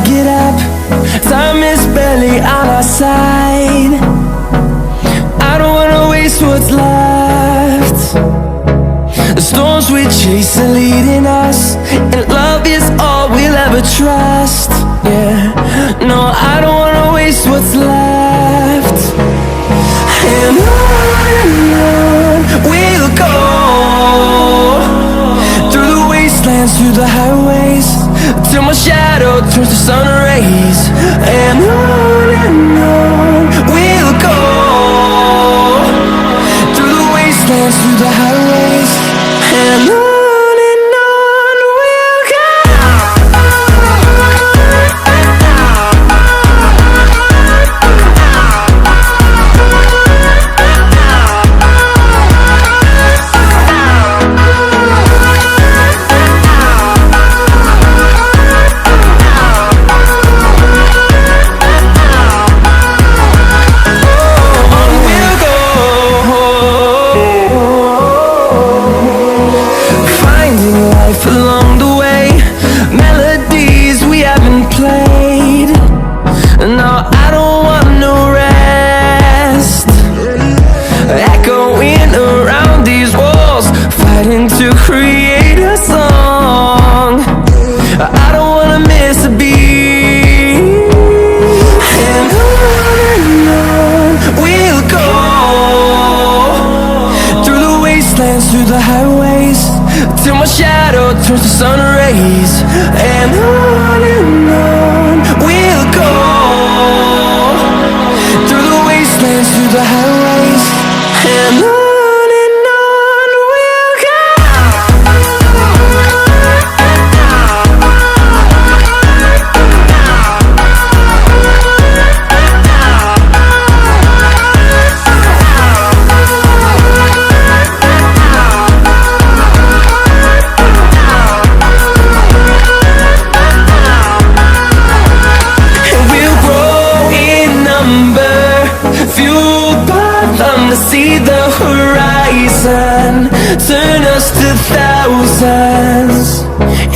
get up. Time is barely on our side. I don't wanna waste what's left. The storms we chase are leading us, and love is all we'll ever trust. Yeah, no, I don't wanna waste what's left. And on we'll go, through the wastelands, through the highways, till my shadow turns to sun rays. And on we'll go, through the wastelands, through the highways, and on we'll go. Along the way, melodies we haven't played. No, I don't want no rest. Echoing around these walls, fighting to create a song. I don't wanna miss a beat. And on we'll go, through the wastelands, through the highways, till my shadow turns to sun rays. And on we'll go, through the wastelands, through the highways, and on we'll go. To see the horizon, turn us to thousands,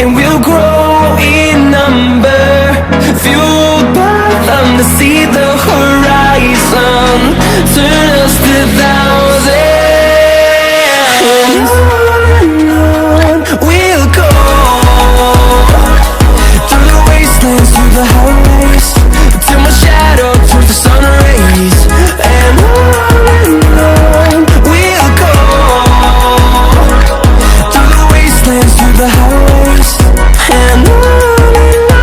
and we'll grow in number, fueled by them. To see the horizon, turn us to thousands. And on we'll go, through the wastelands, through the highways, till my shadow turns to sun rays. And on we'll go, through the wastelands, through the highways, and on we'll go.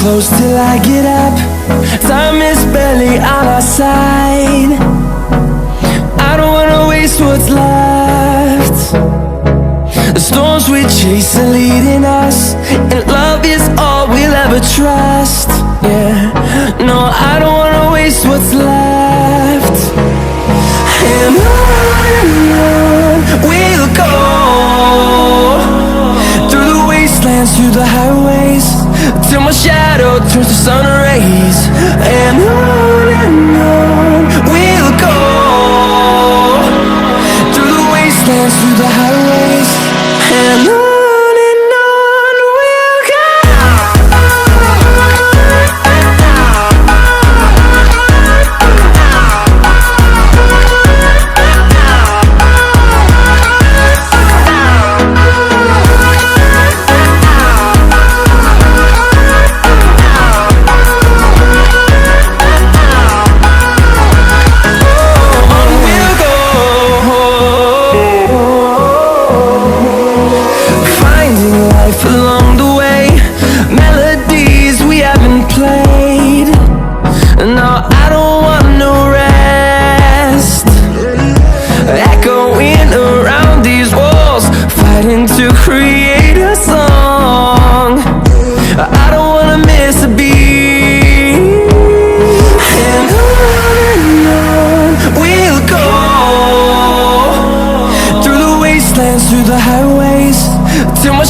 Close till I get up. Time is barely on our side. I don't wanna waste what's left. The storms we chase are leading us, and love is all we'll ever trust. Yeah, no, I don't wanna waste what's left. And on we'll go, through the wastelands, through the highways, till my shadow turns to sun rays. And on we'll go, through the wastelands, through the highways, and on we'll go.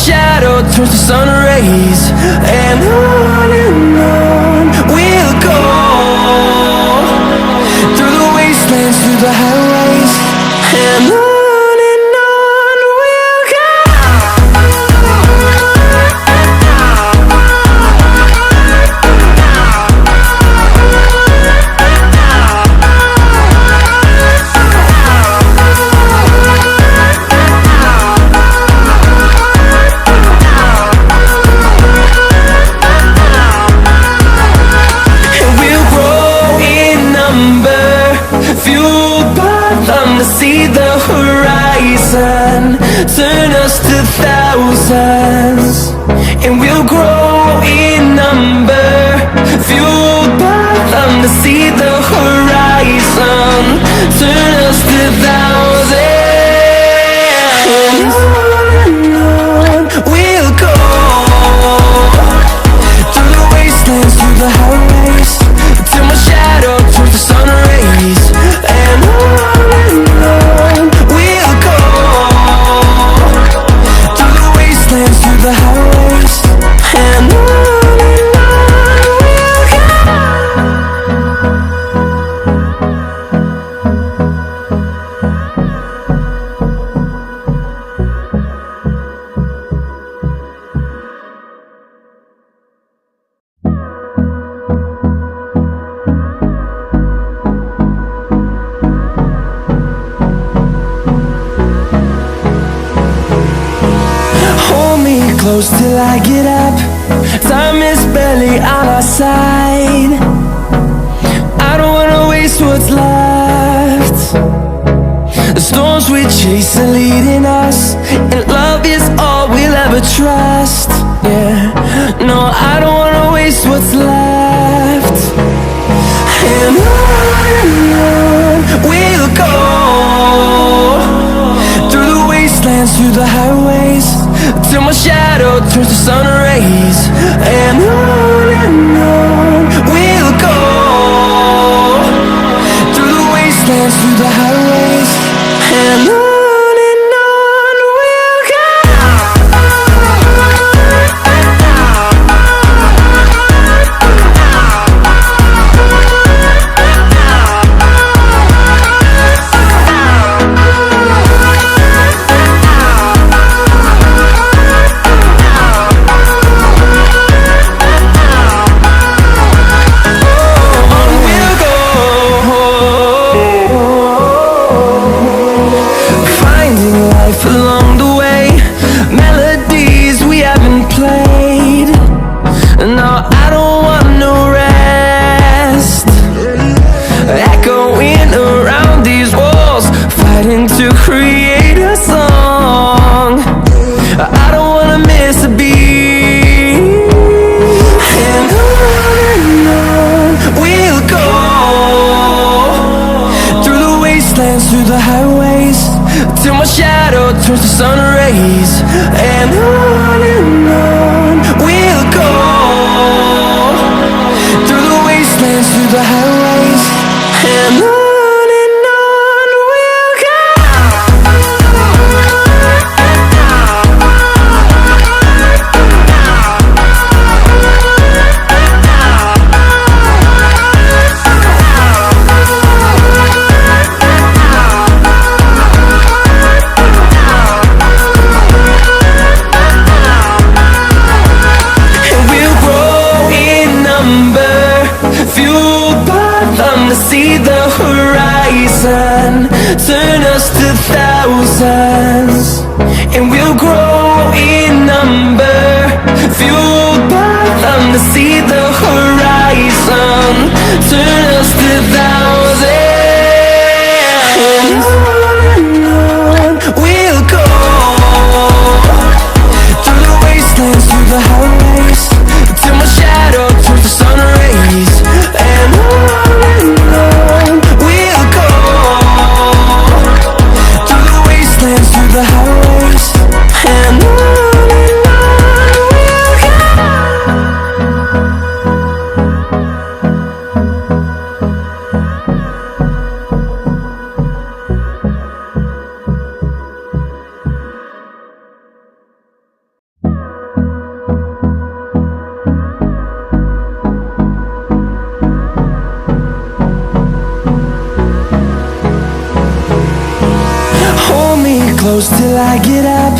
shadow turns to sun rays. And on we'll go, through the wastelands, through the highways. And on we'll go. To see the horizon, turn us to thousands, and we'll grow in number, fueled by them. To see the horizon, turn us to thousands, and on we'll go, through the wastelands, through the highways, till my shadow turns to sun rays. And on we'll go, through the wastelands, through the highways. And on we'll close till I get up. Time is barely on our side. I don't wanna waste what's left. The storms we chase are leading us, and love is all we'll ever trust. Yeah, no, I don't wanna waste what's left. And on we'll go, through the wastelands, through the highways, till my shadow turns to sun rays. And on we'll go, through the wastelands, through the highways. And on we'll go. Along the way, melodies we haven't played. No, I don't want no rest, echoing around these walls, fighting to create a song. I don't wanna miss a beat. And on we'll go, through the wastelands, through the highways, till my shadow turns to sun rays. And on we'll go, through the wastelands, through the highways. And on we'll go. To see the horizon, turn us to thousands, and we'll grow in number, fueled by them. To see the horizon, turn us to thousands, and on we'll go, through the wastelands, through the highways, till my shadow turns to sun rays. And on we'll go, through the wastelands, through the highways. close till I get up.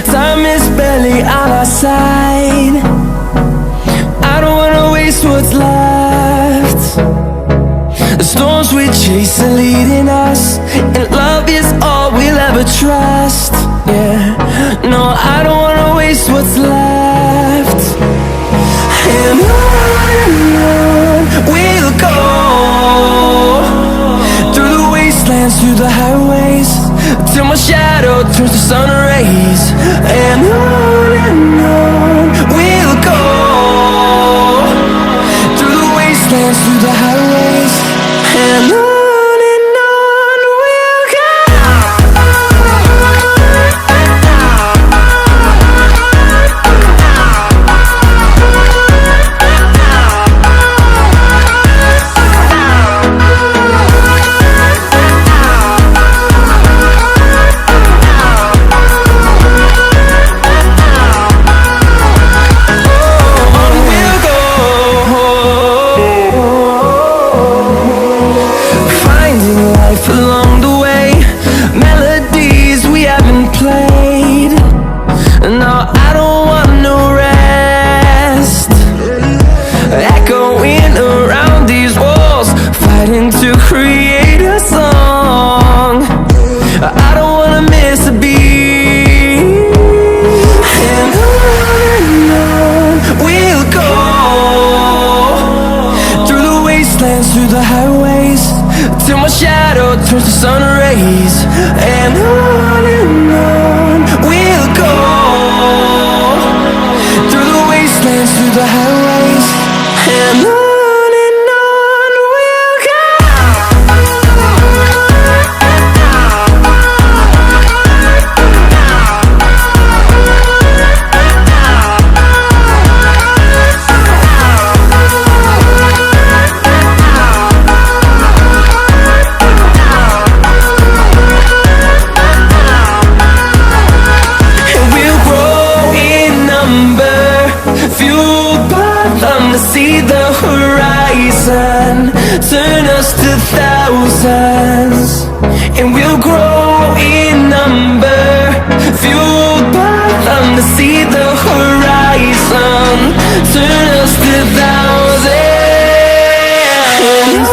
Time is barely on our side. I don't wanna waste what's left. The storms we chase are leading us, and love is all we'll ever trust. Yeah, no, I don't wanna waste what's left. And on we'll go, through the wastelands, through the highways, till my shadow turns to sun rays. And on we'll go, through the wastelands, through the highways, and on we'll go. Along the way, melodies we haven't played. No, I don't want no rest. Echoing around these walls, fighting to create a song. I don't wanna miss a beat. And on we'll go, through the wastelands, through the highways, till my shadow turns to sun rays. And on we'll go, through the wastelands, through the highways, and on we'll go. To see the horizon, turn us to thousands, and we'll grow in number, fueled by them. To see the horizon, turn us to thousands, and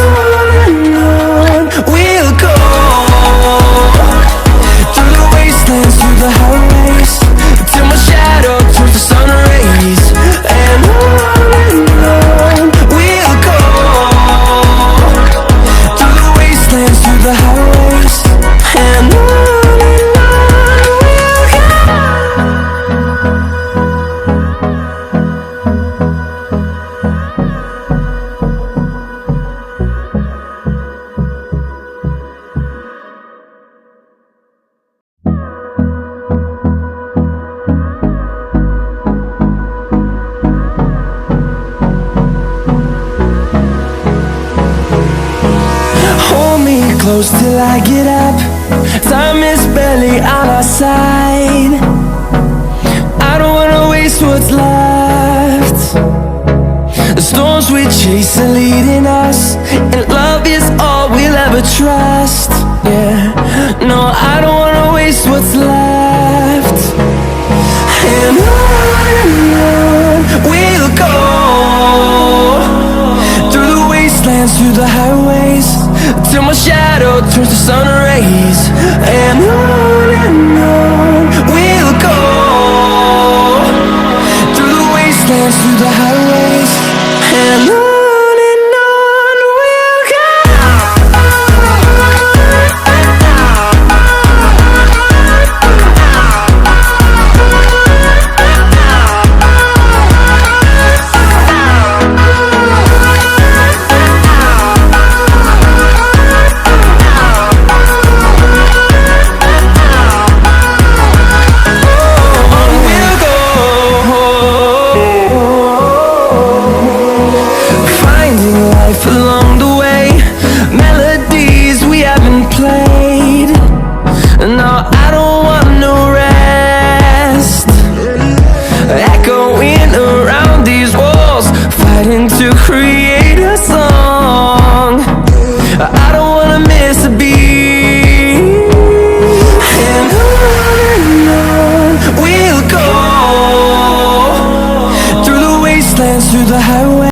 on we'll go, through the wastelands, through the highways, till my shadow turns to sun rays. And on we'll go, through the wastelands, through the highways, and on we'll go. Close till I get up. Time is barely on our side. I don't wanna waste what's left. The storms we chase are leading us, and love is all we'll ever trust. Yeah, no, I don't wanna waste what's left. And on we'll go, through the wastelands, through the highways, till my shadow turns